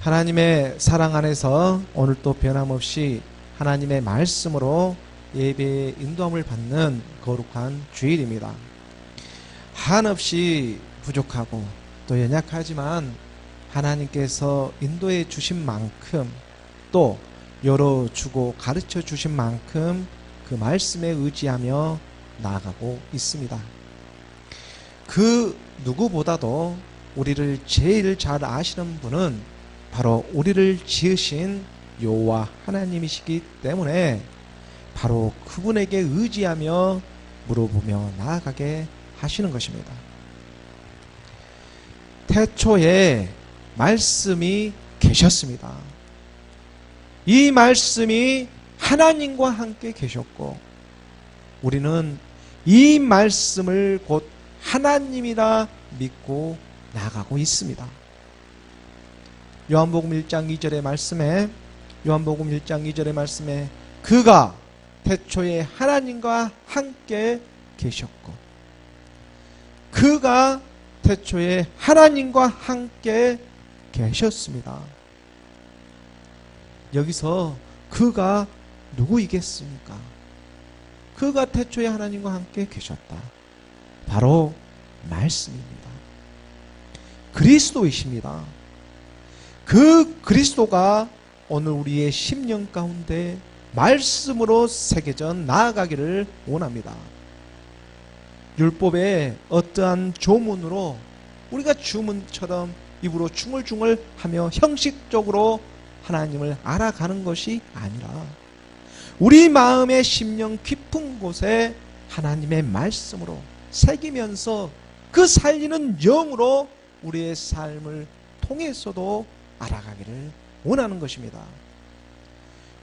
하나님의 사랑 안에서 오늘 또 변함없이 하나님의 말씀으로 예배의 인도함을 받는 거룩한 주일입니다. 한없이 부족하고 또 연약하지만 하나님께서 인도해 주신 만큼 또 열어주고 가르쳐 주신 만큼 그 말씀에 의지하며 나아가고 있습니다. 그 누구보다도 우리를 제일 잘 아시는 분은 바로 우리를 지으신 여호와 하나님이시기 때문에 바로 그분에게 의지하며 물어보며 나아가게 하시는 것입니다. 태초에 말씀이 계셨습니다. 이 말씀이 하나님과 함께 계셨고 우리는 이 말씀을 곧 하나님이라 믿고 나아가고 있습니다. 요한복음 1장 2절의 말씀에 그가 태초에 하나님과 함께 계셨고 그가 태초에 하나님과 함께 계셨습니다. 여기서 그가 누구이겠습니까? 그가 태초에 하나님과 함께 계셨다. 바로 말씀입니다. 그리스도이십니다. 그 그리스도가 오늘 우리의 심령 가운데 말씀으로 새겨져 나아가기를 원합니다. 율법의 어떠한 조문으로 우리가 주문처럼 입으로 중얼중얼 하며 형식적으로 하나님을 알아가는 것이 아니라 우리 마음의 심령 깊은 곳에 하나님의 말씀으로 새기면서 그 살리는 영으로 우리의 삶을 통해서도 알아가기를 원하는 것입니다.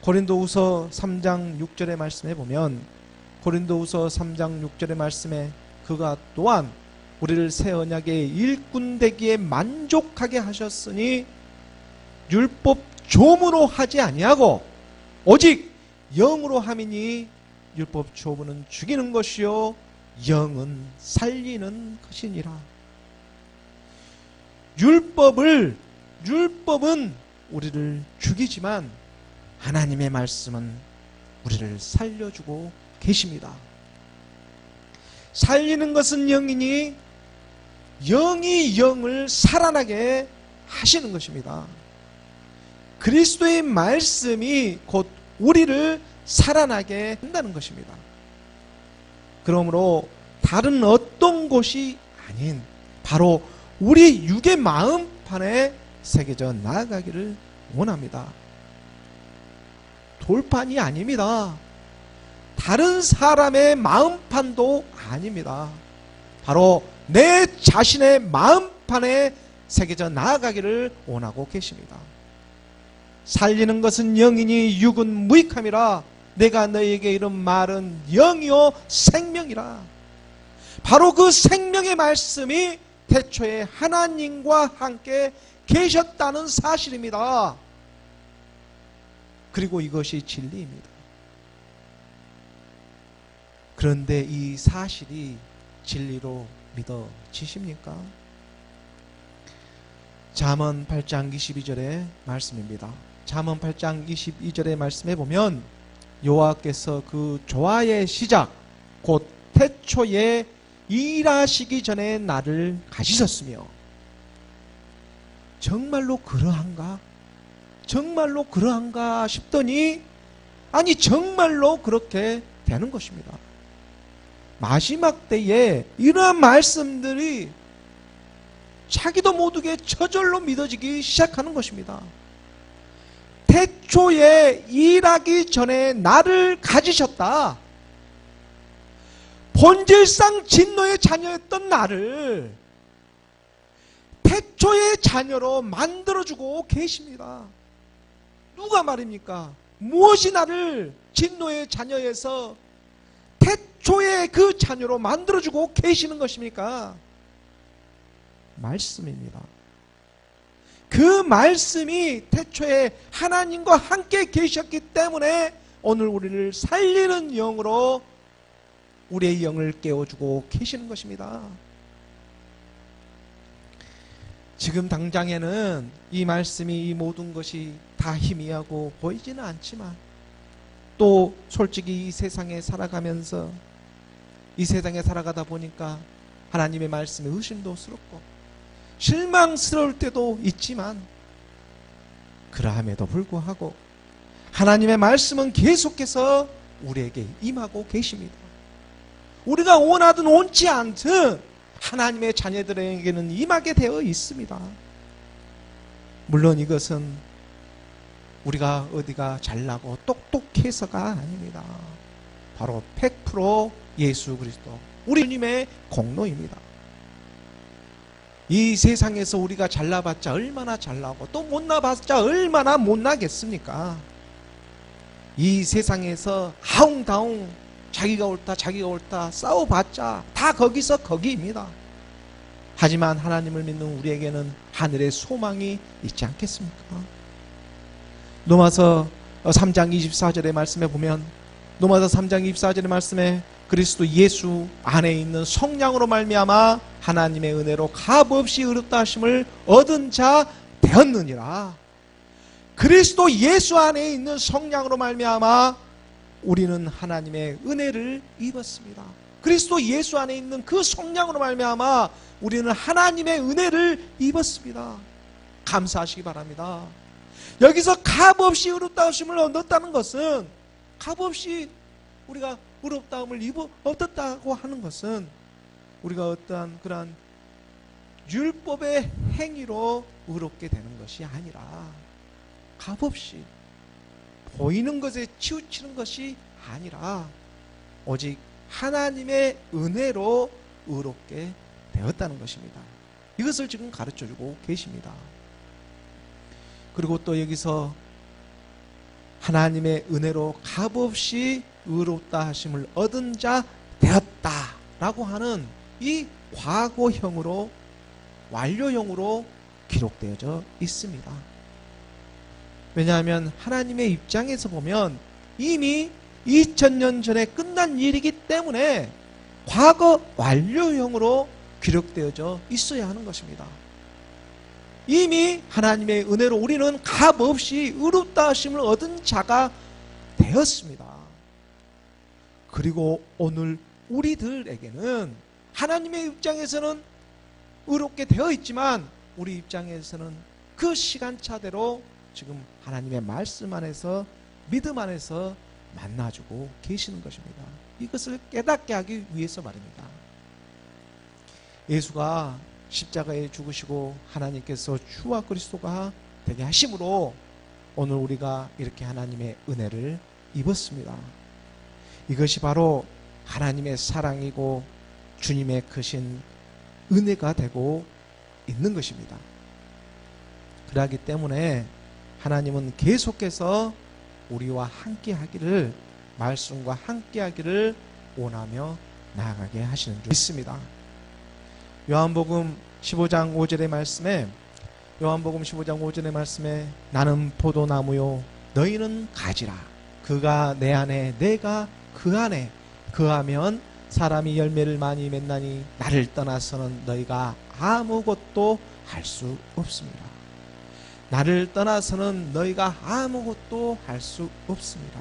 고린도후서 3장 6절의 말씀에 보면 고린도후서 3장 6절의 말씀에 그가 또한 우리를 새 언약의 일꾼 되기에 만족하게 하셨으니 율법 조문으로 하지 아니하고 오직 영으로 함이니 율법 조문은 죽이는 것이요 영은 살리는 것이니라. 율법은 우리를 죽이지만 하나님의 말씀은 우리를 살려주고 계십니다. 살리는 것은 영이니 영이 영을 살아나게 하시는 것입니다. 그리스도의 말씀이 곧 우리를 살아나게 한다는 것입니다. 그러므로 다른 어떤 곳이 아닌 바로 우리 육의 마음판에 새겨져 나아가기를 원합니다. 돌판이 아닙니다. 다른 사람의 마음판도 아닙니다. 바로 내 자신의 마음판에 새겨져 나아가기를 원하고 계십니다. 살리는 것은 영이니 육은 무익함이라. 내가 너희에게 이런 말은 영이요 생명이라. 바로 그 생명의 말씀이 태초에 하나님과 함께 계셨다는 사실입니다. 그리고 이것이 진리입니다. 그런데 이 사실이 진리로 믿어지십니까? 잠언 8장 22절의 말씀입니다. 잠언 8장 22절의 말씀에 보면 여호와께서 그 조화의 시작 곧 태초에 일하시기 전에 나를 가지셨으며. 정말로 그러한가? 정말로 그러한가 싶더니 아니 정말로 그렇게 되는 것입니다. 마지막 때에 이러한 말씀들이 자기도 모르게 저절로 믿어지기 시작하는 것입니다. 태초에 일하기 전에 나를 가지셨다. 본질상 진노의 자녀였던 나를 태초의 자녀로 만들어주고 계십니다. 누가 말입니까? 무엇이 나를 진노의 자녀에서 태초의 그 자녀로 만들어주고 계시는 것입니까? 말씀입니다. 그 말씀이 태초에 하나님과 함께 계셨기 때문에 오늘 우리를 살리는 영으로 우리의 영을 깨워주고 계시는 것입니다. 지금 당장에는 이 말씀이 이 모든 것이 다 희미하고 보이지는 않지만 또 솔직히 이 세상에 살아가면서 이 세상에 살아가다 보니까 하나님의 말씀에 의심도스럽고 실망스러울 때도 있지만 그러함에도 불구하고 하나님의 말씀은 계속해서 우리에게 임하고 계십니다. 우리가 원하든 원치 않든 하나님의 자녀들에게는 임하게 되어 있습니다. 물론 이것은 우리가 어디가 잘나고 똑똑해서가 아닙니다. 바로 100% 예수 그리스도 우리 주님의 공로입니다. 이 세상에서 우리가 잘나봤자 얼마나 잘나고 또 못나봤자 얼마나 못나겠습니까? 이 세상에서 하웅다웅 자기가 옳다 싸워봤자 다 거기서 거기입니다. 하지만 하나님을 믿는 우리에게는 하늘의 소망이 있지 않겠습니까? 로마서 3장 24절의 말씀에 보면 로마서 3장 24절의 말씀에 그리스도 예수 안에 있는 성령으로 말미암아 하나님의 은혜로 값없이 의롭다 하심을 얻은 자 되었느니라. 그리스도 예수 안에 있는 성령으로 말미암아 우리는 하나님의 은혜를 입었습니다. 그리스도 예수 안에 있는 그 성령으로 말미암아 우리는 하나님의 은혜를 입었습니다. 감사하시기 바랍니다. 여기서 값없이 의롭다 하심을 얻었다는 것은 값없이 우리가 의롭다함을 얻었다고 하는 것은 우리가 어떠한 그러한 율법의 행위로 의롭게 되는 것이 아니라 값없이 보이는 것에 치우치는 것이 아니라 오직 하나님의 은혜로 의롭게 되었다는 것입니다. 이것을 지금 가르쳐주고 계십니다. 그리고 또 여기서 하나님의 은혜로 값없이 의롭다 하심을 얻은 자 되었다라고 하는 이 과거형으로 완료형으로 기록되어져 있습니다. 왜냐하면 하나님의 입장에서 보면 이미 2000년 전에 끝난 일이기 때문에 과거 완료형으로 기록되어져 있어야 하는 것입니다. 이미 하나님의 은혜로 우리는 값없이 의롭다 하심을 얻은 자가 되었습니다. 그리고 오늘 우리들에게는 하나님의 입장에서는 의롭게 되어 있지만 우리 입장에서는 그 시간차대로 지금 하나님의 말씀 안에서 믿음 안에서 만나주고 계시는 것입니다. 이것을 깨닫게 하기 위해서 말입니다. 예수가 십자가에 죽으시고 하나님께서 주와 그리스도가 되게 하심으로 오늘 우리가 이렇게 하나님의 은혜를 입었습니다. 이것이 바로 하나님의 사랑이고 주님의 크신 은혜가 되고 있는 것입니다. 그렇기 때문에 하나님은 계속해서 우리와 함께 하기를, 말씀과 함께 하기를 원하며 나아가게 하시는 줄 믿습니다. 요한복음 15장 5절의 말씀에 나는 포도나무요 너희는 가지라. 그가 내 안에 내가 그 안에 그하면 사람이 열매를 많이 맺나니 나를 떠나서는 너희가 아무것도 할 수 없습니다. 나를 떠나서는 너희가 아무것도 할 수 없습니다.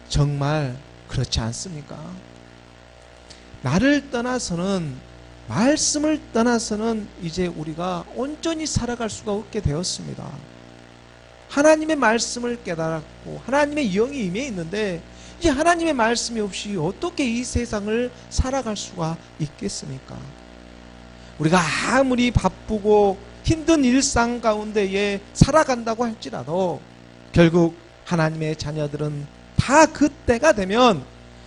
정말 그렇지 않습니까? 나를 떠나서는, 말씀을 떠나서는 이제 우리가 온전히 살아갈 수가 없게 되었습니다. 하나님의 말씀을 깨달았고 하나님의 영이 임해 있는데 이제 하나님의 말씀이 없이 어떻게 이 세상을 살아갈 수가 있겠습니까? 우리가 아무리 바쁘고 힘든 일상 가운데에 살아간다고 할지라도 결국 하나님의 자녀들은 다 그때가 되면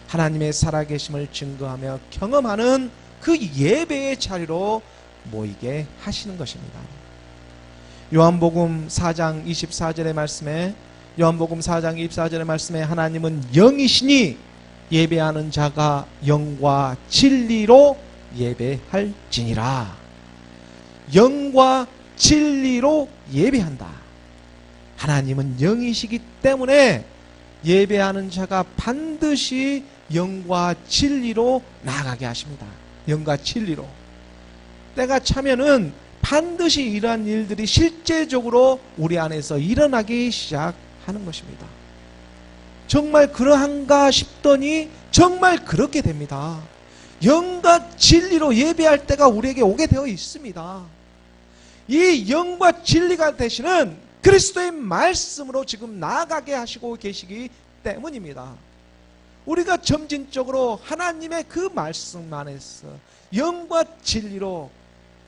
하나님의 살아계심을 증거하며 경험하는 그 예배의 자리로 모이게 하시는 것입니다. 요한복음 4장 24절의 말씀에 하나님은 영이시니 예배하는 자가 영과 진리로 예배할지니라. 영과 진리로 예배한다. 하나님은 영이시기 때문에 예배하는 자가 반드시 영과 진리로 나아가게 하십니다. 영과 진리로. 때가 차면은 반드시 이러한 일들이 실제적으로 우리 안에서 일어나기 시작하는 것입니다. 정말 그러한가 싶더니 정말 그렇게 됩니다. 영과 진리로 예배할 때가 우리에게 오게 되어 있습니다. 이 영과 진리가 되시는 그리스도의 말씀으로 지금 나아가게 하시고 계시기 때문입니다. 우리가 점진적으로 하나님의 그 말씀 안에서 영과 진리로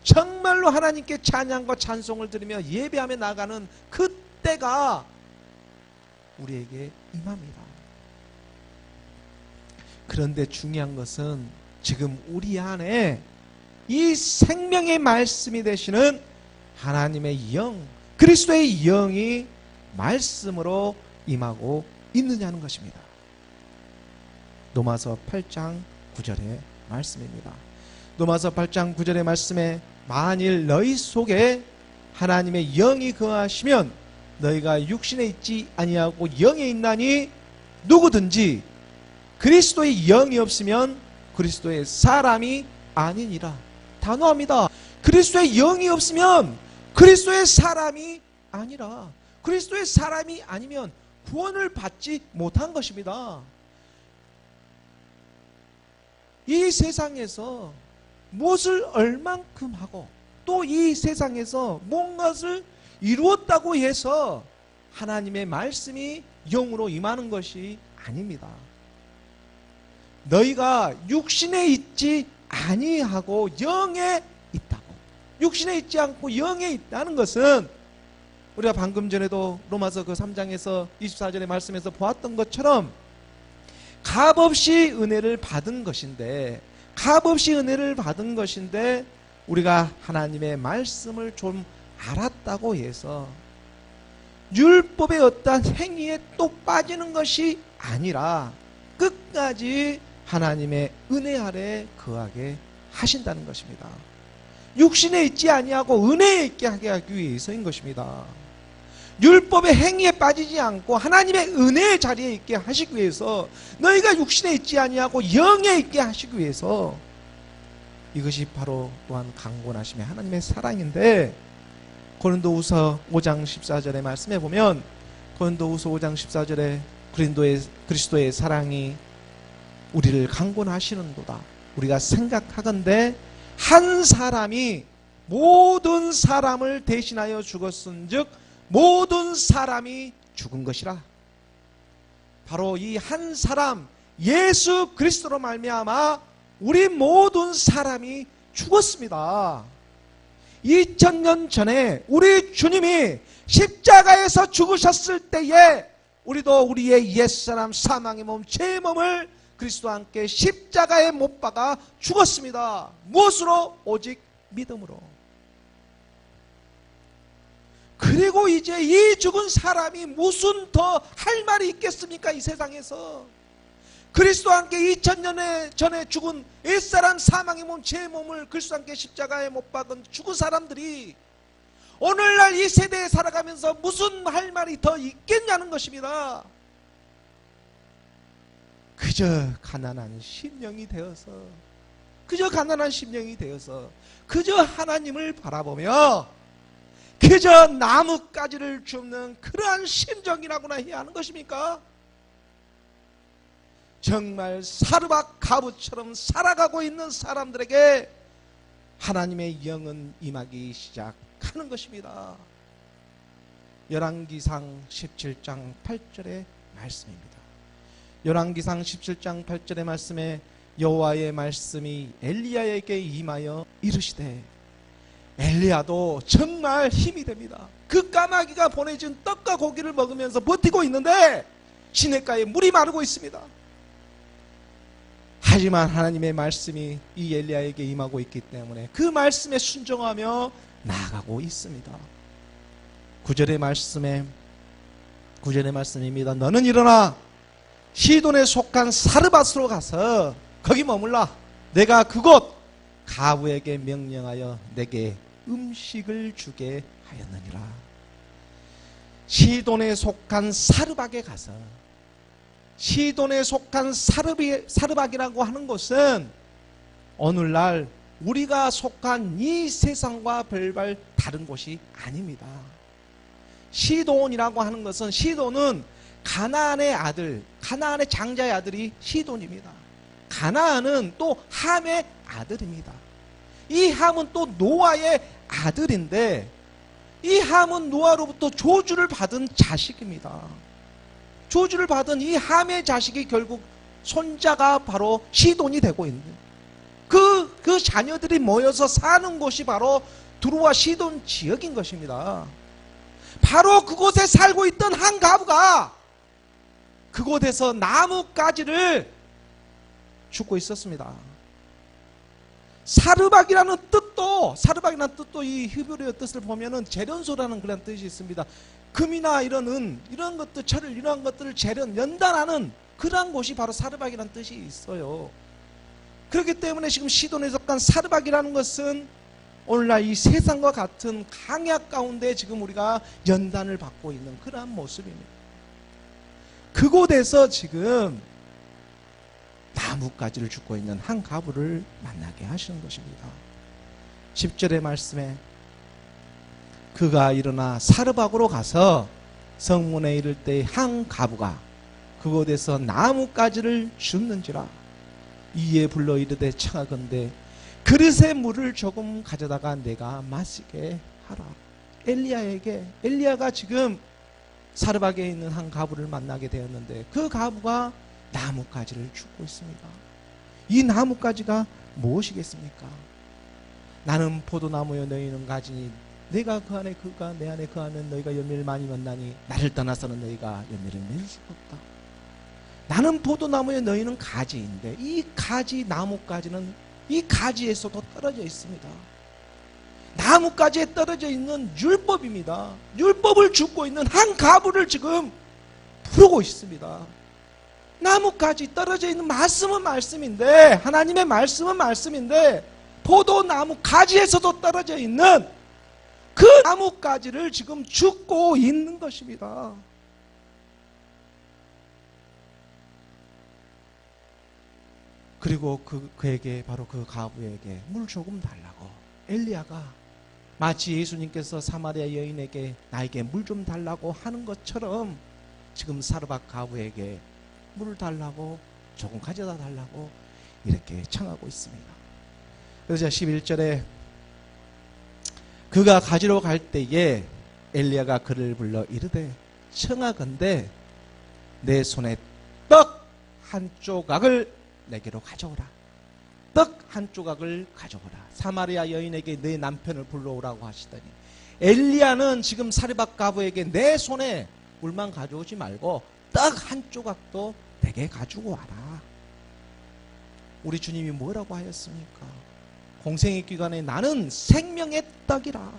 정말로 하나님께 찬양과 찬송을 드리며 예배하며 나가는 그때가 우리에게 임합니다. 그런데 중요한 것은 지금 우리 안에 이 생명의 말씀이 되시는 하나님의 영, 그리스도의 영이 말씀으로 임하고 있느냐는 것입니다. 로마서 8장 9절의 말씀입니다. 로마서 8장 9절의 말씀에 만일 너희 속에 하나님의 영이 거하시면 너희가 육신에 있지 아니하고 영에 있나니 누구든지 그리스도의 영이 없으면 그리스도의 사람이 아니니라. 단호합니다. 그리스도의 영이 없으면 그리스도의 사람이 아니라. 그리스도의 사람이 아니면 구원을 받지 못한 것입니다. 이 세상에서 무엇을 얼만큼 하고 또 이 세상에서 뭔가를 이루었다고 해서 하나님의 말씀이 영으로 임하는 것이 아닙니다. 너희가 육신에 있지 아니하고 영에 있다고. 육신에 있지 않고 영에 있다는 것은 우리가 방금 전에도 로마서 그 3장에서 24절의 말씀에서 보았던 것처럼 값없이 은혜를 받은 것인데, 값없이 은혜를 받은 것인데 우리가 하나님의 말씀을 좀 알았다고 해서 율법의 어떠한 행위에 또 빠지는 것이 아니라 끝까지 하나님의 은혜 아래 거하게 하신다는 것입니다. 육신에 있지 아니하고 은혜에 있게 하게 하기 위해서인 것입니다. 율법의 행위에 빠지지 않고 하나님의 은혜의 자리에 있게 하시기 위해서, 너희가 육신에 있지 아니하고 영에 있게 하시기 위해서, 이것이 바로 또한 강권하심의 하나님의 사랑인데, 고린도후서 5장 14절의 말씀에 보면, 고린도후서 5장 14절에 그리스도의 사랑이 우리를 강권하시는도다. 우리가 생각하건대 한 사람이 모든 사람을 대신하여 죽었은즉 모든 사람이 죽은 것이라. 바로 이 한 사람 예수 그리스도로 말미암아 우리 모든 사람이 죽었습니다. 2000년 전에 우리 주님이 십자가에서 죽으셨을 때에 우리도 우리의 옛사람 사망의 몸, 죄의 몸을 그리스도와 함께 십자가에 못 박아 죽었습니다. 무엇으로? 오직 믿음으로. 그리고 이제 이 죽은 사람이 무슨 더 할 말이 있겠습니까? 이 세상에서 그리스도와 함께 2000년 전에 죽은 옛사람 사망의 몸, 죄의 몸을 그리스도와 함께 십자가에 못 박은 죽은 사람들이 오늘날 이 세대에 살아가면서 무슨 할 말이 더 있겠냐는 것입니다. 그저 가난한 심령이 되어서, 그저 가난한 심령이 되어서 그저 하나님을 바라보며 그저 나뭇가지를 줍는 그러한 심정이라고나 해야 하는 것입니까? 정말 사르밧 가부처럼 살아가고 있는 사람들에게 하나님의 영은 임하기 시작하는 것입니다. 열왕기상 17장 8절의 말씀입니다. 열왕기상 17장 8절의 말씀에 여호와의 말씀이 엘리야에게 임하여 이르시되, 엘리야도 정말 힘이 됩니다. 그 까마귀가 보내준 떡과 고기를 먹으면서 버티고 있는데 시냇가에 물이 마르고 있습니다. 하지만 하나님의 말씀이 이 엘리야에게 임하고 있기 때문에 그 말씀에 순종하며 나아가고 있습니다. 9절의 말씀입니다. 너는 일어나 시돈에 속한 사르밧으로 가서 거기 머물라. 내가 그곳 가부에게 명령하여 내게 음식을 주게 하였느니라. 시돈에 속한 사르밧에 가서, 시돈에 속한 사르밧이라고 하는 곳은 오늘날 우리가 속한 이 세상과 별반 다른 곳이 아닙니다. 시돈이라고 하는 것은, 시돈은 가나안의 아들, 가나안의 장자의 아들이 시돈입니다. 가나안은 또 함의 아들입니다. 이 함은 또 노아의 아들인데, 이 함은 노아로부터 저주를 받은 자식입니다. 저주를 받은 이 함의 자식이 결국 손자가 바로 시돈이 되고 있는, 그 자녀들이 모여서 사는 곳이 바로 두로와 시돈 지역인 것입니다. 바로 그곳에 살고 있던 한 가부가 그곳에서 나뭇가지를 줍고 있었습니다. 사르박이라는 뜻도 이 히브리어 뜻을 보면은 재련소라는 그런 뜻이 있습니다. 금이나 이런 은, 이런 것들, 철을, 이러한 것들을 연단하는 그러한 곳이 바로 사르박이라는 뜻이 있어요. 그렇기 때문에 지금 시돈에 속한 사르박이라는 것은 오늘날 이 세상과 같은 강약 가운데 지금 우리가 연단을 받고 있는 그러한 모습입니다. 그곳에서 지금 나뭇가지를 줍고 있는 한 가부를 만나게 하시는 것입니다. 10절의 말씀에 그가 일어나 사르박으로 가서 성문에 이를 때 한 가부가 그곳에서 나뭇가지를 줍는지라. 이에 불러 이르되 청하건대 그릇에 물을 조금 가져다가 내가 마시게 하라. 엘리야가 지금 사르박에 있는 한 가부를 만나게 되었는데, 그 가부가 나뭇가지를 줍고 있습니다. 이 나뭇가지가 무엇이겠습니까? 나는 포도나무여 너희는 가지니 내가 그 안에 그가 내 안에 그 안에 너희가 열매를 많이 맺나니 나를 떠나서는 너희가 열매를 맺을 수가 없다. 나는 포도나무에 너희는 가지인데, 이 가지, 나뭇가지는 이 가지에서도 떨어져 있습니다. 나뭇가지에 떨어져 있는 율법입니다. 율법을 줍고 있는 한 가부를 지금 부르고 있습니다. 나뭇가지 떨어져 있는 말씀은 말씀인데, 하나님의 말씀은 말씀인데, 포도나무 가지에서도 떨어져 있는 그 나뭇가지를 지금 줍고 있는 것입니다. 그리고 그에게, 바로 그 가부에게 물 조금 달라고 엘리야가 마치 예수님께서 사마리아 여인에게 나에게 물 좀 달라고 하는 것처럼 지금 사르박 가부에게 물을 달라고, 조금 가져다 달라고 이렇게 청하고 있습니다. 그래서 11절에 그가 가지러 갈 때에 엘리야가 그를 불러 이르되 청하건대 내 손에 떡 한 조각을 내게로 가져오라. 떡 한 조각을 가져오라. 사마리아 여인에게 내 남편을 불러오라고 하시더니, 엘리야는 지금 사르박 가부에게 내 손에 물만 가져오지 말고 떡 한 조각도 내게 가지고 와라. 우리 주님이 뭐라고 하였습니까? 공생의 기간에 나는 생명의 떡이라.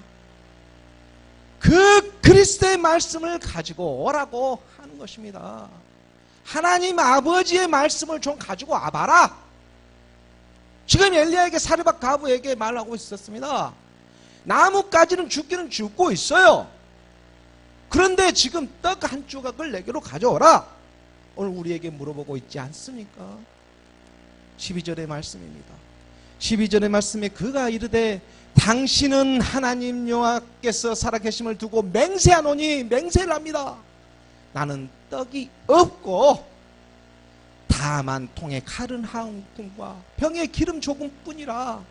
그 그리스도의 말씀을 가지고 오라고 하는 것입니다. 하나님 아버지의 말씀을 좀 가지고 와봐라. 지금 엘리야에게 사르박 가부에게 말하고 있었습니다. 나뭇가지는 죽기는 죽고 있어요. 그런데 지금 떡 한 조각을 내게로 가져오라. 오늘 우리에게 물어보고 있지 않습니까? 12절의 말씀입니다. 12절의 말씀에 그가 이르되 당신은 하나님 여호와께서 살아계심을 두고 맹세하노니, 맹세를 합니다. 나는 떡이 없고 다만 통에 칼은 한 움큼과 병에 기름 조금뿐이라.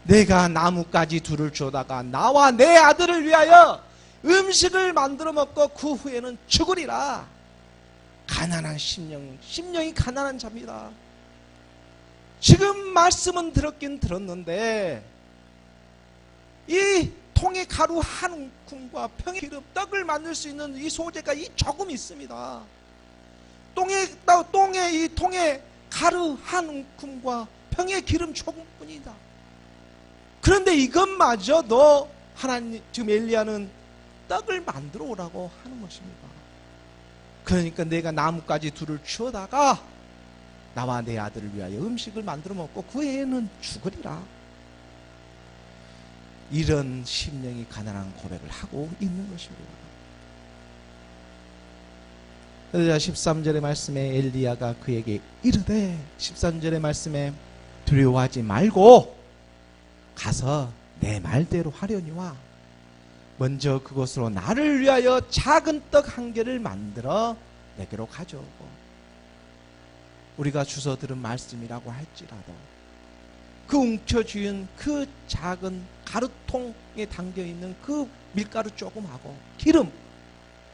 내가 나뭇가지 둘을 주다가 나와 내 아들을 위하여 음식을 만들어 먹고 그 후에는 죽으리라. 가난한 심령이 가난한 자입니다. 지금 말씀은 들었긴 들었는데 이 통에 가루 한 움큼과 병에 기름, 떡을 만들 수 있는 이 소재가 이 조금 있습니다. 이 통에 가루 한 움큼과 병에 기름 조금뿐이다. 그런데 이것마저도 하나님, 지금 엘리야는 떡을 만들어 오라고 하는 것입니다. 그러니까 내가 나뭇가지 둘을 주워다가 나와 내 아들을 위하여 음식을 만들어 먹고 그 애는 죽으리라. 이런 심령이 가난한 고백을 하고 있는 것입니다. 그래서 13절의 말씀에 엘리야가 그에게 이르되, 13절의 말씀에 두려워하지 말고 가서 내 말대로 하려니와 먼저 그곳으로 나를 위하여 작은 떡 한 개를 만들어 내게로 가져오고. 우리가 주워 들은 말씀이라고 할지라도 그 움켜쥐은 그 작은 가루통에 담겨있는 그 밀가루 조금하고 기름,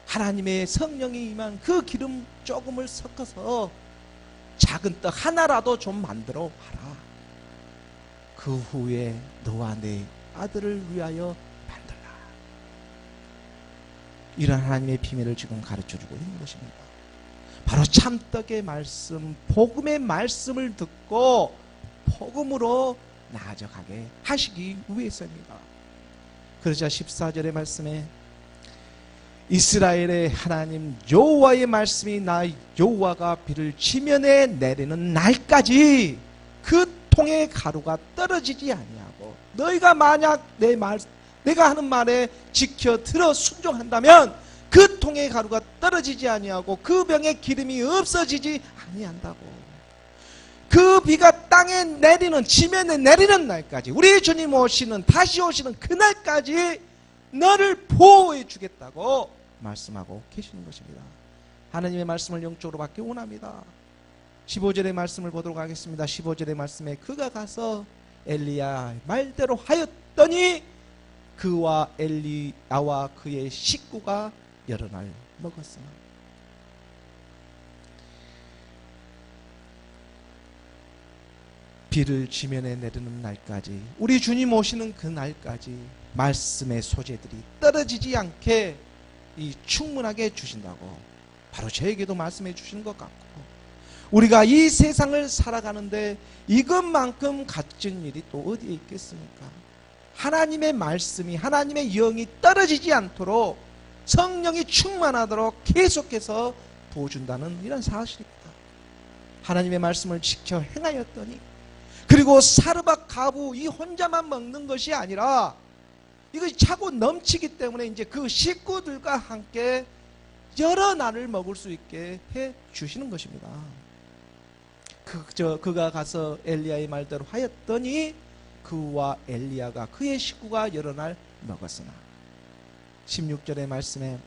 하나님의 성령이 임한 그 기름 조금을 섞어서 작은 떡 하나라도 좀 만들어 와라. 그 후에 너와 내 아들을 위하여 만들라. 이런 하나님의 비밀을 지금 가르쳐주고 있는 것입니다. 바로 참떡의 말씀, 복음의 말씀을 듣고 복음으로 나아져가게 하시기 위해서입니다. 그러자 14절의 말씀에 이스라엘의 하나님 여호와의 말씀이 나 여호와가 비를 지면에 내리는 날까지 그 통의 가루가 떨어지지 아니하고 너희가 만약 내가 하는 말에 지켜 들어 순종한다면 그 통의 가루가 떨어지지 아니하고 그 병에 기름이 없어지지 아니한다고. 그 비가 땅에 내리는, 지면에 내리는 날까지, 우리 주님 오시는, 다시 오시는 그날까지 너를 보호해 주겠다고 말씀하고 계시는 것입니다. 하나님의 말씀을 영적으로 받기 원합니다. 15절의 말씀을 보도록 하겠습니다. 15절의 말씀에 그가 가서 엘리야 말대로 하였더니 그와 엘리야와 그의 식구가 여러 날 먹었으나. 비를 지면에 내리는 날까지, 우리 주님 오시는 그 날까지 말씀의 소재들이 떨어지지 않게 충분하게 주신다고 바로 저에게도 말씀해 주신 것 같고, 우리가 이 세상을 살아가는데 이것만큼 값진 일이 또 어디에 있겠습니까? 하나님의 말씀이, 하나님의 영이 떨어지지 않도록 성령이 충만하도록 계속해서 부어준다는 이런 사실입니다. 하나님의 말씀을 지켜 행하였더니, 그리고 사르밧 가부 이 혼자만 먹는 것이 아니라 이것이 차고 넘치기 때문에 이제 그 식구들과 함께 여러 날을 먹을 수 있게 해 주시는 것입니다. 그가 가서 엘리야의 말대로 하였더니 그와 엘리야가 그의 식구가 여러 날 먹었으나. 16절의 말씀에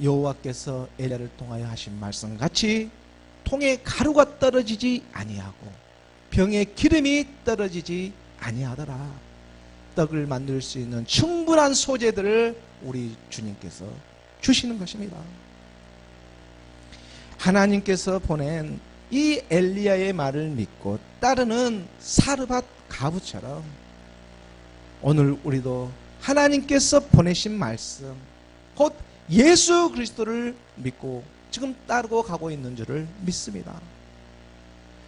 여호와께서 엘리야를 통하여 하신 말씀같이 통에 가루가 떨어지지 아니하고 병에 기름이 떨어지지 아니하더라. 떡을 만들 수 있는 충분한 소재들을 우리 주님께서 주시는 것입니다. 하나님께서 보낸 이 엘리야의 말을 믿고 따르는 사르밧 가부처럼 오늘 우리도 하나님께서 보내신 말씀, 곧 예수 그리스도를 믿고 지금 따르고 가고 있는 줄을 믿습니다.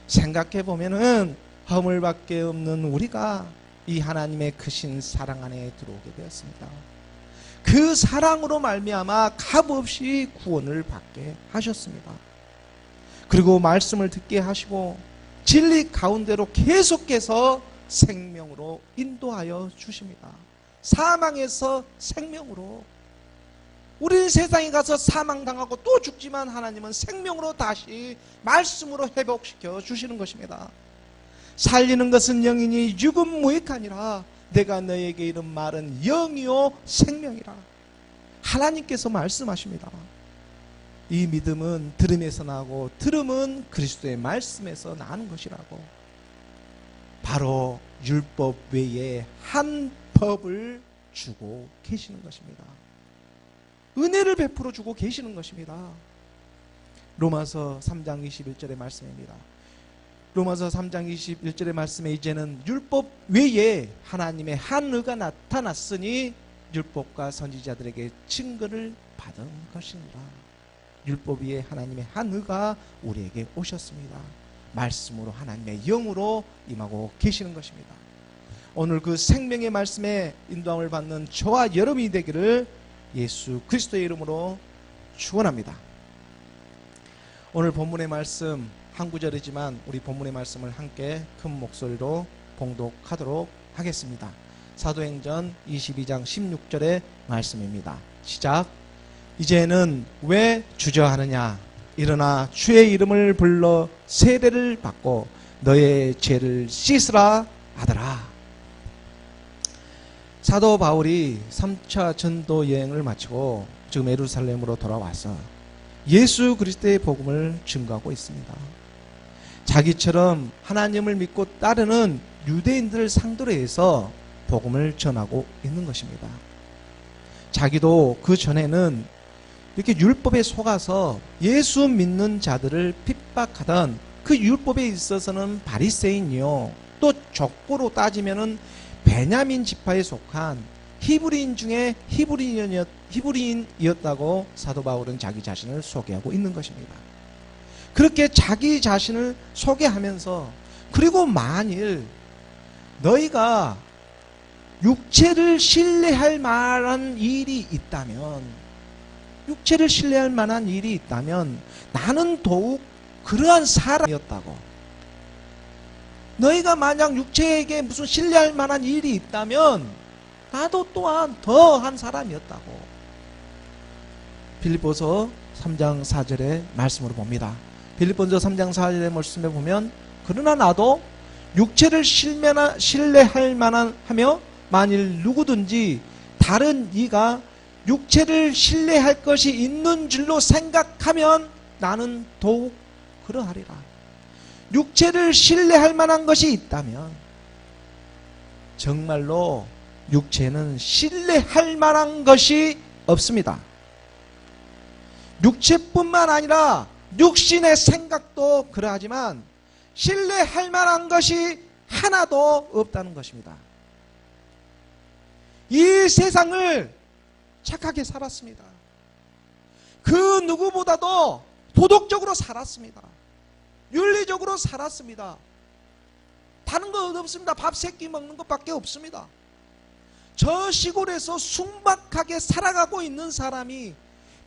생각해 보면은 허물밖에 없는 우리가 이 하나님의 크신 사랑 안에 들어오게 되었습니다. 그 사랑으로 말미암아 값없이 구원을 받게 하셨습니다. 그리고 말씀을 듣게 하시고 진리 가운데로 계속해서 생명으로 인도하여 주십니다. 사망에서 생명으로. 우리는 세상에 가서 사망당하고 또 죽지만 하나님은 생명으로 다시 말씀으로 회복시켜 주시는 것입니다. 살리는 것은 영이니 육은 무익하니라. 내가 너에게 이른 말은 영이요 생명이라. 하나님께서 말씀하십니다. 이 믿음은 들음에서 나고 들음은 그리스도의 말씀에서 나는 것이라고. 바로 율법 외에 한 법을 주고 계시는 것입니다. 은혜를 베풀어 주고 계시는 것입니다. 로마서 3장 21절의 말씀입니다. 로마서 3장 21절의 말씀에 이제는 율법 외에 하나님의 한 의가 나타났으니 율법과 선지자들에게 증거를 받은 것입니다. 율법 위에 하나님의 한 의가 우리에게 오셨습니다. 말씀으로 하나님의 영으로 임하고 계시는 것입니다. 오늘 그 생명의 말씀에 인도함을 받는 저와 여러분이 되기를 예수 그리스도의 이름으로 축원합니다. 오늘 본문의 말씀 한 구절이지만 우리 본문의 말씀을 함께 큰 목소리로 봉독하도록 하겠습니다. 사도행전 22장 16절의 말씀입니다. 시작. 이제는 왜 주저하느냐? 일어나 주의 이름을 불러 세례를 받고 너의 죄를 씻으라 하더라. 사도 바울이 3차 전도 여행을 마치고 지금 예루살렘으로 돌아와서 예수 그리스도의 복음을 증거하고 있습니다. 자기처럼 하나님을 믿고 따르는 유대인들을 상대로 해서 복음을 전하고 있는 것입니다. 자기도 그 전에는 이렇게 율법에 속아서 예수 믿는 자들을 핍박하던 그 율법에 있어서는 바리새인이요, 또 족보로 따지면은 베냐민 지파에 속한 히브리인 중에 히브리인이었다고 사도 바울은 자기 자신을 소개하고 있는 것입니다. 그렇게 자기 자신을 소개하면서, 그리고 만일 너희가 육체를 신뢰할 만한 일이 있다면, 나는 더욱 그러한 사람이었다고. 너희가 만약 육체에게 무슨 신뢰할 만한 일이 있다면 나도 또한 더한 사람이었다고. 빌립보서 3장 4절의 말씀으로 봅니다. 빌립보서 3장 4절의 말씀에 보면, 그러나 나도 육체를 신뢰할 만한 하며 만일 누구든지 다른 이가 육체를 신뢰할 것이 있는 줄로 생각하면 나는 더욱 그러하리라. 육체를 신뢰할 만한 것이 있다면, 정말로 육체는 신뢰할 만한 것이 없습니다. 육체뿐만 아니라 육신의 생각도 그러하지만 신뢰할 만한 것이 하나도 없다는 것입니다. 이 세상을 착하게 살았습니다. 그 누구보다도 도덕적으로 살았습니다. 윤리적으로 살았습니다. 다른 건 없습니다. 밥 세 끼 먹는 것밖에 없습니다. 저 시골에서 순박하게 살아가고 있는 사람이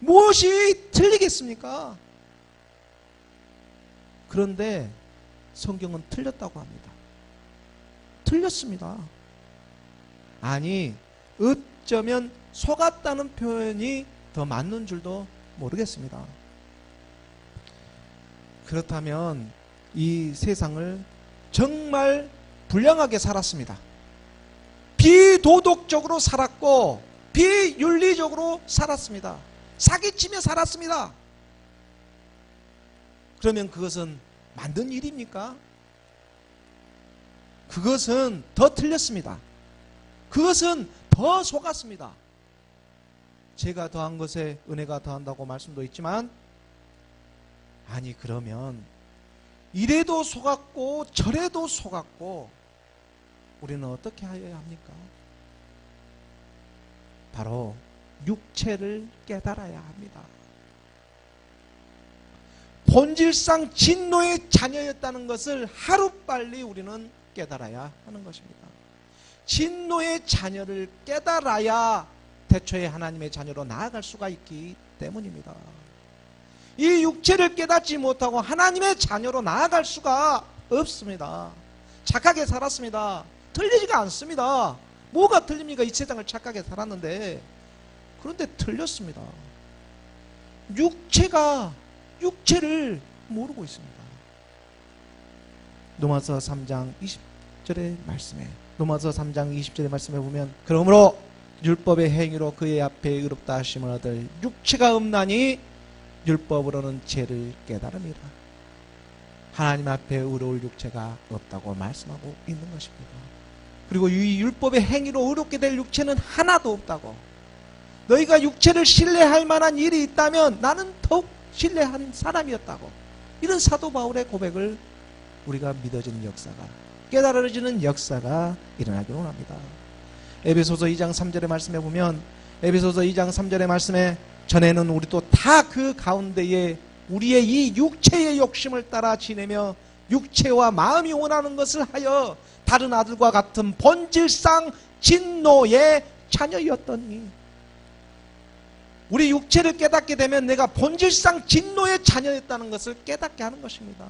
무엇이 틀리겠습니까? 그런데 성경은 틀렸다고 합니다. 틀렸습니다. 아니, 어쩌면 속았다는 표현이 더 맞는 줄도 모르겠습니다. 그렇다면 이 세상을 정말 불량하게 살았습니다. 비도덕적으로 살았고 비윤리적으로 살았습니다. 사기치며 살았습니다. 그러면 그것은 만든 일입니까? 그것은 더 틀렸습니다. 그것은 더 속았습니다. 제가 더한 것에 은혜가 더한다고 말씀도 있지만, 아니 그러면 이래도 속았고 저래도 속았고 우리는 어떻게 하여야 합니까? 바로 육체를 깨달아야 합니다. 본질상 진노의 자녀였다는 것을 하루빨리 우리는 깨달아야 하는 것입니다. 진노의 자녀를 깨달아야 대초에 하나님의 자녀로 나아갈 수가 있기 때문입니다. 이 육체를 깨닫지 못하고 하나님의 자녀로 나아갈 수가 없습니다. 착하게 살았습니다. 틀리지가 않습니다. 뭐가 틀립니까? 이 세상을 착하게 살았는데. 그런데 틀렸습니다. 육체를 모르고 있습니다. 로마서 3장 20절의 말씀에, 로마서 3장 20절의 말씀에 보면, 그러므로 율법의 행위로 그의 앞에 의롭다 하심을 얻을 육체가 없나니 율법으로는 죄를 깨달음이라. 하나님 앞에 의로울 육체가 없다고 말씀하고 있는 것입니다. 그리고 이 율법의 행위로 의롭게 될 육체는 하나도 없다고. 너희가 육체를 신뢰할 만한 일이 있다면 나는 더욱 신뢰한 사람이었다고. 이런 사도 바울의 고백을 우리가 믿어지는 역사가, 깨달아지는 역사가 일어나기를 원합니다. 에베소서 2장 3절의 말씀에 보면, 에베소서 2장 3절의 말씀에, 전에는 우리도 다 그 가운데에 우리의 이 육체의 욕심을 따라 지내며 육체와 마음이 원하는 것을 하여 다른 아들과 같은 본질상 진노의 자녀였더니, 우리 육체를 깨닫게 되면 내가 본질상 진노의 자녀였다는 것을 깨닫게 하는 것입니다.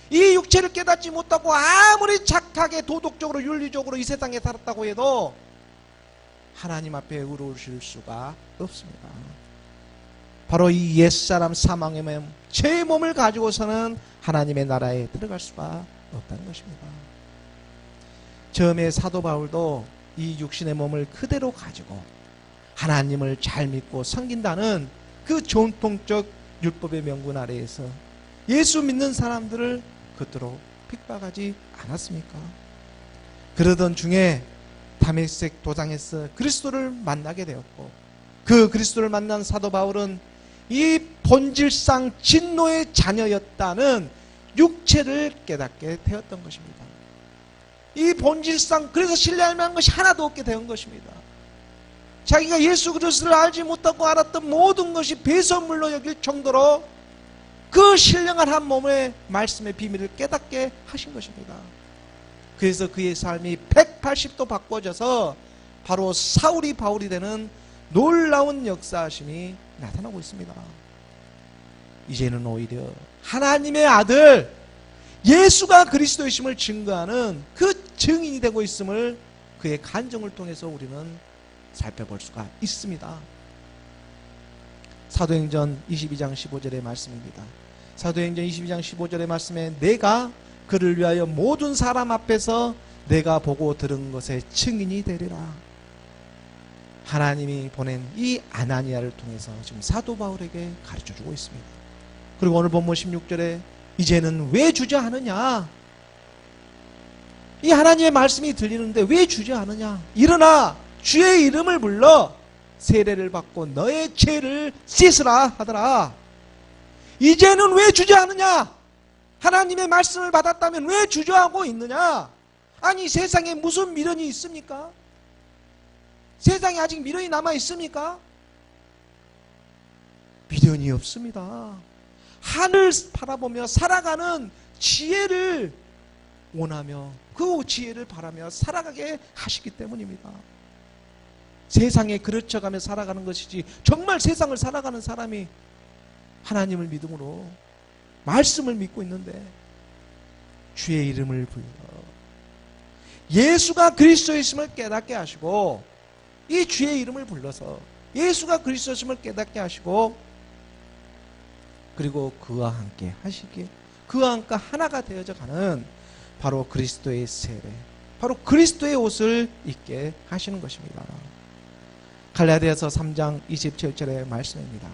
이 육체를 깨닫지 못하고 아무리 착하게 도덕적으로 윤리적으로 이 세상에 살았다고 해도 하나님 앞에 의로우실 수가 없습니다. 바로 이 옛사람 사망의 몸, 제 몸을 가지고서는 하나님의 나라에 들어갈 수가 없다는 것입니다. 처음에 사도 바울도 이 육신의 몸을 그대로 가지고 하나님을 잘 믿고 섬긴다는 그 전통적 율법의 명분 아래에서 예수 믿는 사람들을 그토록 핍박하지 않았습니까? 그러던 중에 다메섹 도상에서 그리스도를 만나게 되었고, 그 그리스도를 만난 사도 바울은 이 본질상 진노의 자녀였다는 육체를 깨닫게 되었던 것입니다. 이 본질상, 그래서 신뢰할 만한 것이 하나도 없게 된 것입니다. 자기가 예수 그리스도를 알지 못하고 알았던 모든 것이 배설물로 여길 정도로 그 신령한 한 몸의 말씀의 비밀을 깨닫게 하신 것입니다. 그래서 그의 삶이 180도 바꿔져서 바로 사울이 바울이 되는 놀라운 역사하심이 나타나고 있습니다. 이제는 오히려 하나님의 아들 예수가 그리스도이심을 증거하는 그 증인이 되고 있음을 그의 간증을 통해서 우리는 살펴볼 수가 있습니다. 사도행전 22장 15절의 말씀입니다. 사도행전 22장 15절의 말씀에 내가 그를 위하여 모든 사람 앞에서 내가 보고 들은 것의 증인이 되리라. 하나님이 보낸 이 아나니아를 통해서 지금 사도 바울에게 가르쳐주고 있습니다. 그리고 오늘 본문 16절에 이제는 왜 주저하느냐, 이 하나님의 말씀이 들리는데 왜 주저하느냐, 일어나 주의 이름을 불러 세례를 받고 너의 죄를 씻으라 하더라. 이제는 왜 주저하느냐, 하나님의 말씀을 받았다면 왜 주저하고 있느냐. 아니 세상에 무슨 미련이 있습니까? 세상에 아직 미련이 남아 있습니까? 미련이 없습니다. 하늘 바라보며 살아가는 지혜를 원하며 그 지혜를 바라며 살아가게 하시기 때문입니다. 세상에 그르쳐가며 살아가는 것이지, 정말 세상을 살아가는 사람이 하나님을 믿음으로 말씀을 믿고 있는데 주의 이름을 불러 예수가 그리스도이심을 깨닫게 하시고, 이 주의 이름을 불러서 예수가 그리스도이심을 깨닫게 하시고, 그리고 그와 함께 하시기에 그와 함께 하나가 되어져 가는 바로 그리스도의 세례, 바로 그리스도의 옷을 입게 하시는 것입니다. 갈라디아서 3장 27절의 말씀입니다.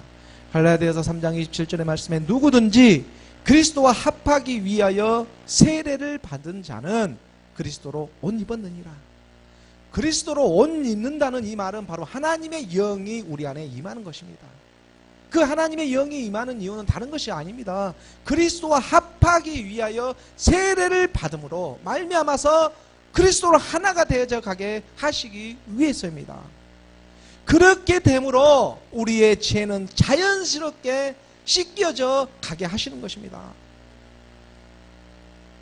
갈라디아서 3장 27절의 말씀에 누구든지 그리스도와 합하기 위하여 세례를 받은 자는 그리스도로 옷 입었느니라. 그리스도로 옷 입는다는 이 말은 바로 하나님의 영이 우리 안에 임하는 것입니다. 그 하나님의 영이 임하는 이유는 다른 것이 아닙니다. 그리스도와 합하기 위하여 세례를 받음으로 말미암아서 그리스도로 하나가 되어져 가게 하시기 위해서입니다. 그렇게 됨으로 우리의 죄는 자연스럽게 씻겨져 가게 하시는 것입니다.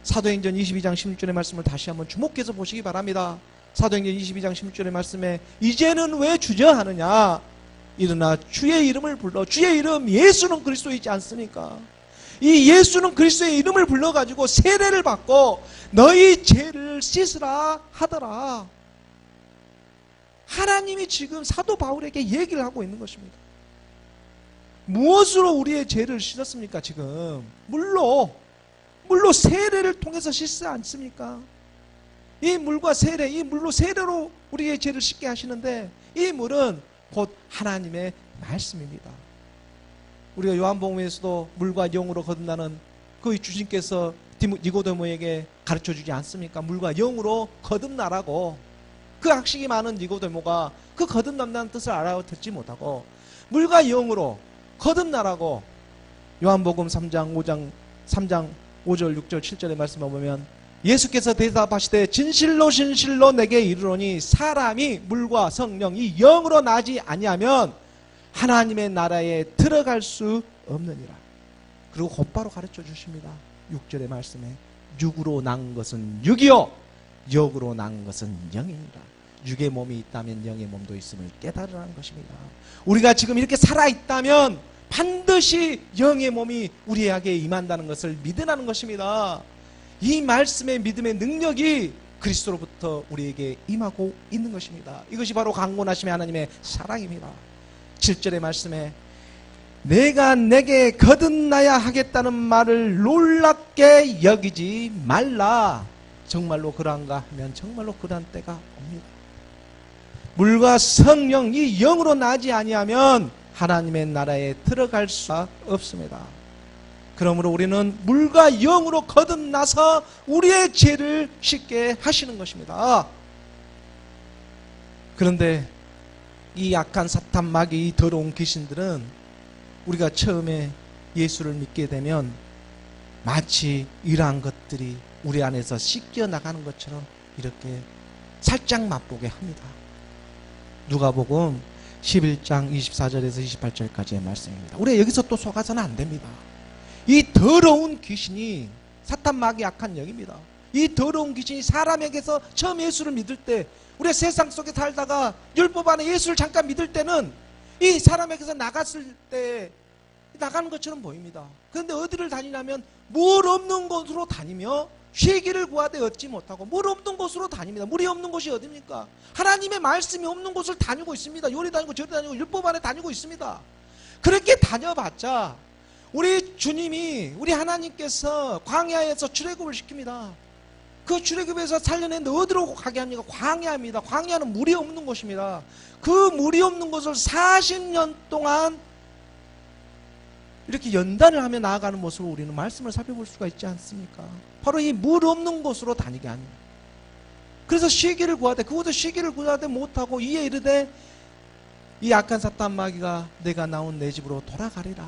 사도행전 22장 16절의 말씀을 다시 한번 주목해서 보시기 바랍니다. 사도행전 22장 16절의 말씀에 이제는 왜 주저하느냐, 일어나 주의 이름을 불러. 주의 이름, 예수는 그리스도이지 않습니까? 이 예수는 그리스도의 이름을 불러가지고 세례를 받고 너희 죄를 씻으라 하더라. 하나님이 지금 사도 바울에게 얘기를 하고 있는 것입니다. 무엇으로 우리의 죄를 씻었습니까? 지금 물로 세례를 통해서 씻지 않습니까? 이 물과 세례, 이 물로 세례로 우리의 죄를 씻게 하시는데, 이 물은 곧 하나님의 말씀입니다. 우리가 요한복음에서도 물과 영으로 거듭나는 그 주님께서 니고데모에게 가르쳐주지 않습니까? 물과 영으로 거듭나라고. 그 학식이 많은 니고데모가 그 거듭난다는 뜻을 알아듣지 못하고 물과 영으로 거듭나라고 요한복음 3장 5절 6절 7절의 말씀을 보면 예수께서 대답하시되 진실로 진실로 내게 이르노니 사람이 물과 성령 이 영으로 나지 아니하면 하나님의 나라에 들어갈 수 없느니라. 그리고 곧바로 가르쳐 주십니다. 6절의 말씀에 육으로 난 것은 육이요 영으로 난 것은 영이니라. 육의 몸이 있다면 영의 몸도 있음을 깨달으라는 것입니다. 우리가 지금 이렇게 살아있다면 반드시 영의 몸이 우리에게 임한다는 것을 믿으라는 것입니다. 이 말씀의 믿음의 능력이 그리스도로부터 우리에게 임하고 있는 것입니다. 이것이 바로 강권하심의 하나님의 사랑입니다. 7절의 말씀에 내가 내게 거듭나야 하겠다는 말을 놀랍게 여기지 말라. 정말로 그러한가 하면 정말로 그러한 때가 옵니다. 물과 성령 이 영으로 나지 아니하면 하나님의 나라에 들어갈 수가 없습니다. 그러므로 우리는 물과 영으로 거듭나서 우리의 죄를 씻게 하시는 것입니다. 그런데 이 약한 사탄 마귀 이 더러운 귀신들은 우리가 처음에 예수를 믿게 되면 마치 이러한 것들이 우리 안에서 씻겨 나가는 것처럼 이렇게 살짝 맛보게 합니다. 누가복음 11장 24절에서 28절까지의 말씀입니다. 우리가 여기서 또 속아서는 안 됩니다. 이 더러운 귀신이 사탄 마귀 악한 영입니다. 이 더러운 귀신이 사람에게서 처음 예수를 믿을 때, 우리가 세상 속에 살다가 율법 안에 예수를 잠깐 믿을 때는 이 사람에게서 나갔을 때 나가는 것처럼 보입니다. 그런데 어디를 다니냐면 물 없는 곳으로 다니며 쉬기를 구하되 얻지 못하고, 물 없는 곳으로 다닙니다. 물이 없는 곳이 어디입니까? 하나님의 말씀이 없는 곳을 다니고 있습니다. 요리 다니고 저리 다니고 율법 안에 다니고 있습니다. 그렇게 다녀봤자 우리 주님이, 우리 하나님께서 광야에서 출애굽을 시킵니다. 그 출애굽에서 살려냈는데 어디로 가게 합니까? 광야입니다. 광야는 물이 없는 곳입니다. 그 물이 없는 곳을 40년 동안 이렇게 연단을 하며 나아가는 모습을 우리는 말씀을 살펴볼 수가 있지 않습니까? 바로 이 물 없는 곳으로 다니게 합니다. 그래서 쉬기를 구하되, 그것도 쉬기를 구하되 못하고 이에 이르되 이 악한 사탄 마귀가 내가 나온 내 집으로 돌아가리라.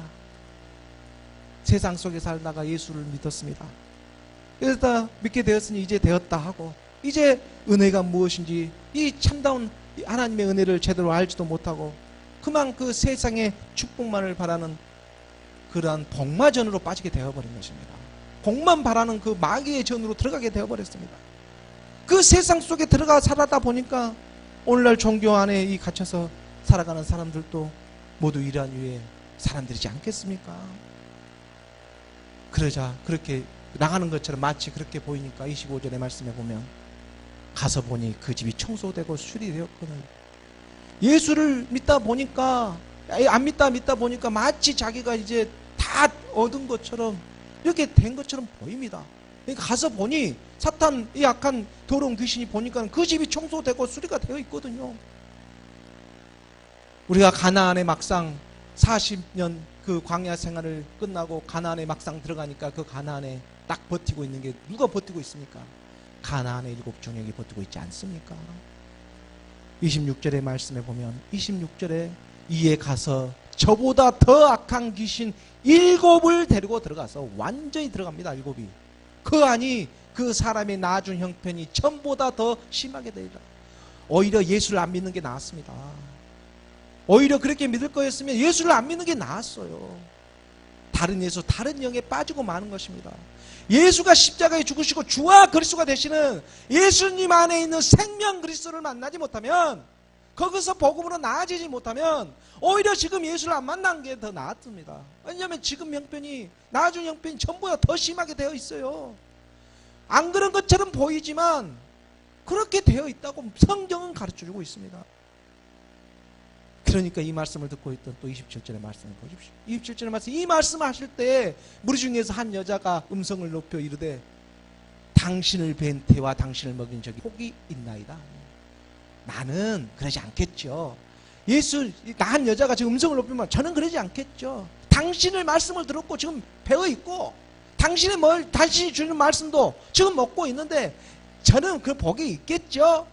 세상 속에 살다가 예수를 믿었습니다. 그래서 믿게 되었으니 이제 되었다 하고, 이제 은혜가 무엇인지 이 참다운 하나님의 은혜를 제대로 알지도 못하고 그만 그 세상의 축복만을 바라는 그러한 복마전으로 빠지게 되어버린 것입니다. 복만 바라는 그 마귀의 전으로 들어가게 되어버렸습니다. 그 세상 속에 들어가 살아다 보니까 오늘날 종교 안에 이 갇혀서 살아가는 사람들도 모두 이러한 유의 사람들이지 않겠습니까? 그러자 그렇게 나가는 것처럼 마치 그렇게 보이니까 25절의 말씀에 보면 가서 보니 그 집이 청소되고 수리되었거든. 예수를 믿다 보니까, 안 믿다 보니까 마치 자기가 이제 다 얻은 것처럼 이렇게 된 것처럼 보입니다. 그러니까 가서 보니 사탄, 이 약한 더러운 귀신이 보니까 그 집이 청소되고 수리가 되어 있거든요. 우리가 가나안에 막상 40년 그 광야 생활을 끝나고 가나안에 막상 들어가니까 그 가나안에 딱 버티고 있는 게 누가 버티고 있습니까? 가나안의 7종족이 버티고 있지 않습니까? 26절의 말씀에 보면 26절에 이에 가서 저보다 더 악한 귀신 7을 데리고 들어가서 완전히 들어갑니다. 7이. 그 안이 그 사람의 나중 형편이 전보다 더 심하게 되리라. 오히려 예수를 안 믿는 게 나았습니다. 오히려 그렇게 믿을 거였으면 예수를 안 믿는 게 나았어요. 다른 예수, 다른 영에 빠지고 마는 것입니다. 예수가 십자가에 죽으시고 주와 그리스도가 되시는 예수님 안에 있는 생명 그리스도를 만나지 못하면, 거기서 복음으로 나아지지 못하면 오히려 지금 예수를 안 만난 게 더 나았습니다. 왜냐하면 지금 형편이, 나중 형편이 전보다 더 심하게 되어 있어요. 안 그런 것처럼 보이지만 그렇게 되어 있다고 성경은 가르쳐주고 있습니다. 그러니까 이 말씀을 듣고 있던 또 27절의 말씀을 보십시오. 27절의 말씀, 이 말씀 하실 때 무리 중에서 한 여자가 음성을 높여 이르되 당신을 뵌 태와 당신을 먹인 적이 혹이 있나이다. 나는 그러지 않겠죠. 한 여자가 지금 음성을 높이면 저는 그러지 않겠죠. 당신의 말씀을 들었고 지금 배워 있고 당신이 주는 말씀도 지금 먹고 있는데 저는 그 복이 있겠죠.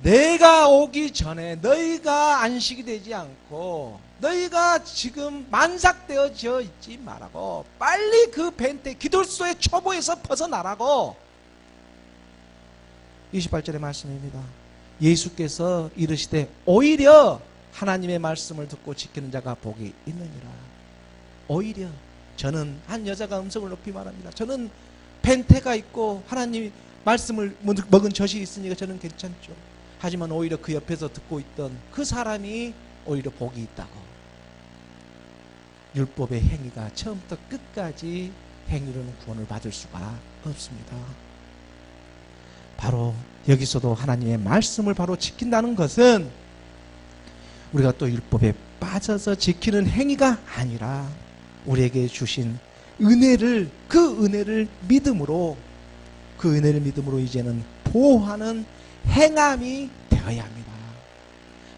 내가 오기 전에 너희가 안식이 되지 않고 너희가 지금 만삭되어져 있지 말라고, 빨리 그 벤테 기돌소의 초보에서 벗어나라고. 28절의 말씀입니다. 예수께서 이르시되 오히려 하나님의 말씀을 듣고 지키는 자가 복이 있느니라. 오히려 저는 한 여자가 음성을 높이 말합니다. 저는 벤테가 있고 하나님 말씀을 먹은 젖이 있으니까 저는 괜찮죠. 하지만 오히려 그 옆에서 듣고 있던 그 사람이 오히려 복이 있다고. 율법의 행위가 처음부터 끝까지 행위로는 구원을 받을 수가 없습니다. 바로 여기서도 하나님의 말씀을 바로 지킨다는 것은 우리가 또 율법에 빠져서 지키는 행위가 아니라 우리에게 주신 은혜를, 그 은혜를 믿음으로 이제는 보호하는 행함이 되어야 합니다.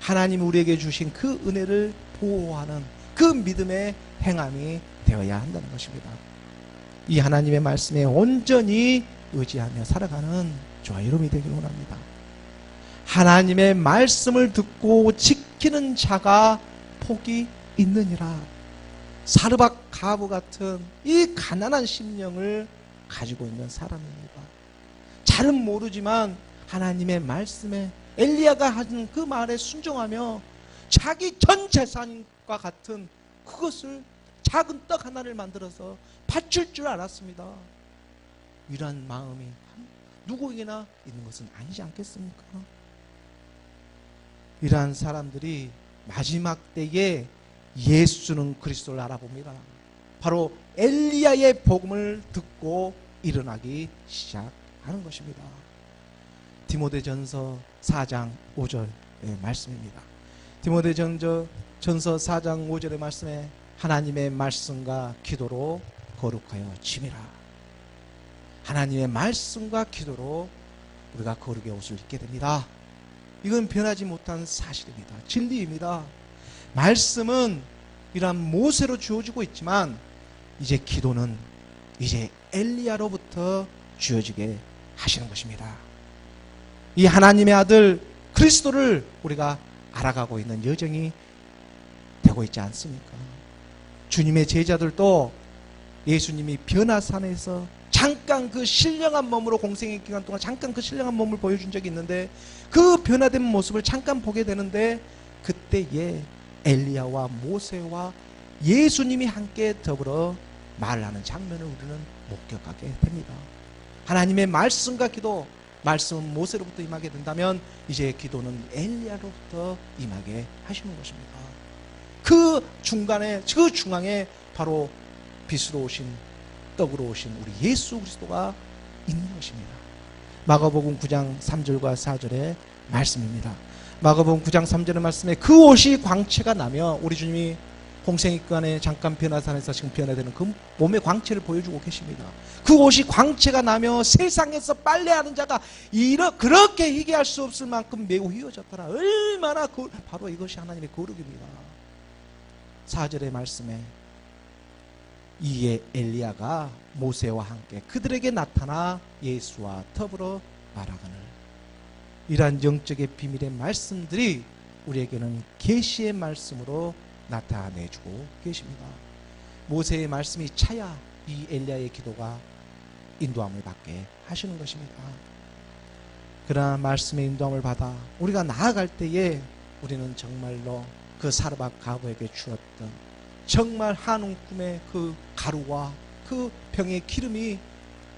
하나님이 우리에게 주신 그 은혜를 보호하는 그 믿음의 행함이 되어야 한다는 것입니다. 이 하나님의 말씀에 온전히 의지하며 살아가는 저와 여러분이 되기를 원합니다. 하나님의 말씀을 듣고 지키는 자가 복이 있느니라. 사르밧 가부 같은 이 가난한 심령을 가지고 있는 사람입니다. 잘은 모르지만 하나님의 말씀에 엘리야가 하는 그 말에 순종하며 자기 전 재산과 같은 그것을 작은 떡 하나를 만들어서 바칠 줄 알았습니다. 이러한 마음이 누구에게나 있는 것은 아니지 않겠습니까? 이러한 사람들이 마지막 때에 예수는 그리스도를 알아봅니다. 바로 엘리야의 복음을 듣고 일어나기 시작하는 것입니다. 디모데전서 4장 5절의 말씀입니다. 디모데전서 4장 5절의 말씀에 하나님의 말씀과 기도로 거룩하여 짐이라. 하나님의 말씀과 기도로 우리가 거룩의 옷을 입게 됩니다. 이건 변하지 못한 사실입니다. 진리입니다. 말씀은 이러한 모세로 주어지고 있지만 이제 기도는 이제 엘리야로부터 주어지게 하시는 것입니다. 이 하나님의 아들 그리스도를 우리가 알아가고 있는 여정이 되고 있지 않습니까? 주님의 제자들도 예수님이 변화산에서 잠깐 그 신령한 몸으로 공생의 기간 동안 잠깐 그 신령한 몸을 보여준 적이 있는데 그 변화된 모습을 잠깐 보게 되는데 그때에 엘리야와 모세와 예수님이 함께 더불어 말하는 장면을 우리는 목격하게 됩니다. 하나님의 말씀과 기도, 말씀은 모세로부터 임하게 된다면 이제 기도는 엘리야로부터 임하게 하시는 것입니다. 그 중간에, 그 중앙에 바로 빛으로 오신, 떡으로 오신 우리 예수 그리스도가 있는 것입니다. 마가복음 9장 3절과 4절의 말씀입니다. 마가복음 9장 3절의 말씀에 그 옷이 광채가 나며 우리 주님이 공생애간에 잠깐 변화산에서 지금 변화되는 그 몸의 광채를 보여주고 계십니다. 그 옷이 광채가 나며 세상에서 빨래하는 자가 그렇게 희귀할 수 없을 만큼 매우 휘어졌더라. 얼마나 바로 이것이 하나님의 거룩입니다. 4절의 말씀에 이에 엘리야가 모세와 함께 그들에게 나타나 예수와 더불어 말하거늘. 이러한 영적의 비밀의 말씀들이 우리에게는 계시의 말씀으로 나타내주고 계십니다. 모세의 말씀이 차야 이 엘리야의 기도가 인도함을 받게 하시는 것입니다. 그러나 말씀의 인도함을 받아 우리가 나아갈 때에 우리는 정말로 그 사르밧 가부에게 주었던 정말 한 움큼의 그 가루와 그 병의 기름이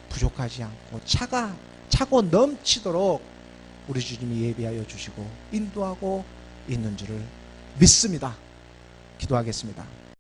부족하지 않고 차고 넘치도록 우리 주님이 예비하여 주시고 인도하고 있는 줄을 믿습니다. 기도하겠습니다.